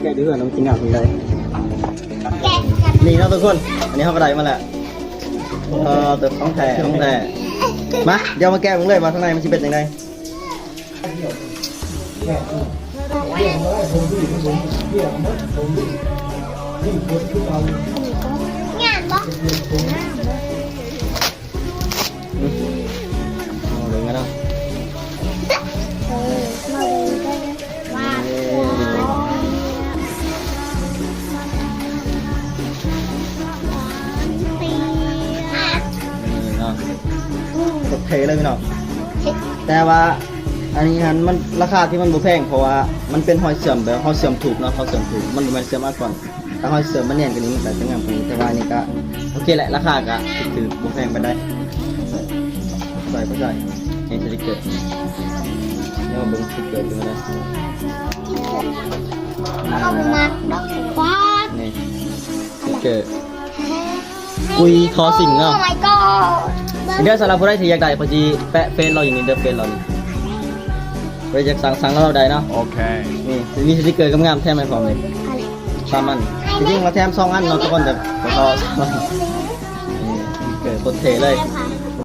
กะดูน้องกินงามเลย แกะกัน นี่เนาะทุกคนอันนี้เขากระไดมาแล้วตัวต้องแท้มาเดี๋ยวมาแก้มึงเลยมาข้างในมันจะเป็นยังไง งานบ่ เอาเลยงั้นเนาะ มาเลยได้ว่าตีอ่ะ นี่เนาะกดเทเลยพี่น้องแต่ว่าอันนี้ฮันมันราคาที่มันบ่แพงเพราะว่ามันเป็นหอยเสื่อมแบบหอยเสื่อมถูกเนาะหอยเสื่อมถูกมันบ่แม่นเสื่อมมาก่อนถ้าหอยเสื่อมมันเนียนกว่านี้มันก็จะงามกว่านี้แต่ว่านี่ก็โอเคแหละราคาก็ถือบ่แพงไปได้ใส่ก็ใส่เห็นสติ๊กเกอร์เนี่ยมาเบิ่งสติ๊กเกอร์ดูนะ เอามาดอกควาด นี่สติ๊กเกอร์คุยคอสิ่งเนาะ โอ้ my god เดี๋ยวสำหรับผู้ใดที่อยากได้พอดีแปะเฟซเราอยู่นี่เด้อเฟซเรานี่ไปอยากสั่งเราได้เนาะ Okay. นี่มีสติ๊กเกอร์งามๆแถมให้พร้อมเลยสามอันจริงๆเราแถม2 อันเนาะทุกคนแต่พอ3 อันนี่สติ๊กเกอร์โคตรเท่เลย ผ่า